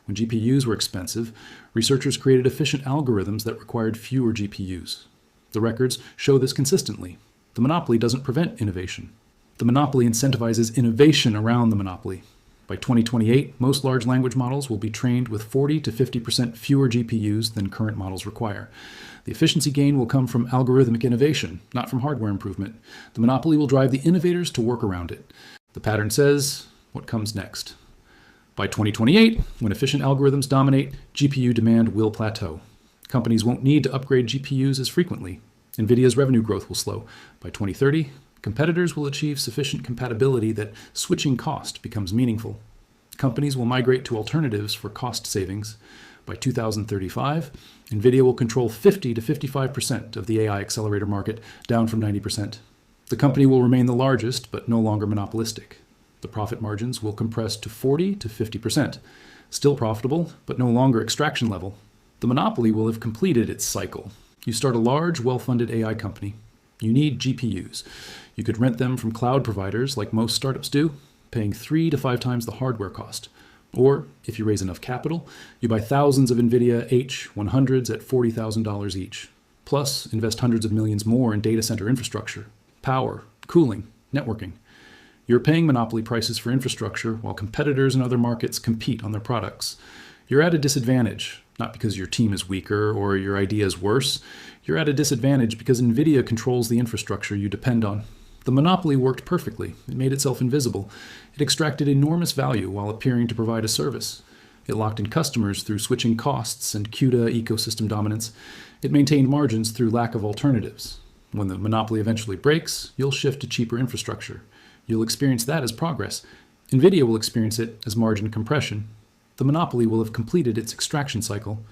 When GPUs were expensive, researchers created efficient algorithms that required fewer GPUs. The records show this consistently. The monopoly doesn't prevent innovation. The monopoly incentivizes innovation around the monopoly. By 2028, most large language models will be trained with 40 to 50% fewer GPUs than current models require. The efficiency gain will come from algorithmic innovation, not from hardware improvement. The monopoly will drive the innovators to work around it. The pattern says, what comes next? By 2028, when efficient algorithms dominate, GPU demand will plateau. Companies won't need to upgrade GPUs as frequently. Nvidia's revenue growth will slow. By 2030, competitors will achieve sufficient compatibility that switching cost becomes meaningful. Companies will migrate to alternatives for cost savings. By 2035, Nvidia will control 50 to 55% of the AI accelerator market, down from 90%. The company will remain the largest, but no longer monopolistic. The profit margins will compress to 40 to 50%. Still profitable, but no longer extraction level. The monopoly will have completed its cycle. You start a large, well-funded AI company. You need GPUs. You could rent them from cloud providers like most startups do, paying 3 to 5 times the hardware cost. Or, if you raise enough capital, you buy thousands of Nvidia H100s at $40,000 each. Plus, invest hundreds of millions more in data center infrastructure, power, cooling, networking. You're paying monopoly prices for infrastructure while competitors in other markets compete on their products. You're at a disadvantage, not because your team is weaker or your idea is worse. You're at a disadvantage because Nvidia controls the infrastructure you depend on. The monopoly worked perfectly. It made itself invisible. It extracted enormous value while appearing to provide a service. It locked in customers through switching costs and CUDA ecosystem dominance. It maintained margins through lack of alternatives. When the monopoly eventually breaks, you'll shift to cheaper infrastructure. You'll experience that as progress. Nvidia will experience it as margin compression. The monopoly will have completed its extraction cycle.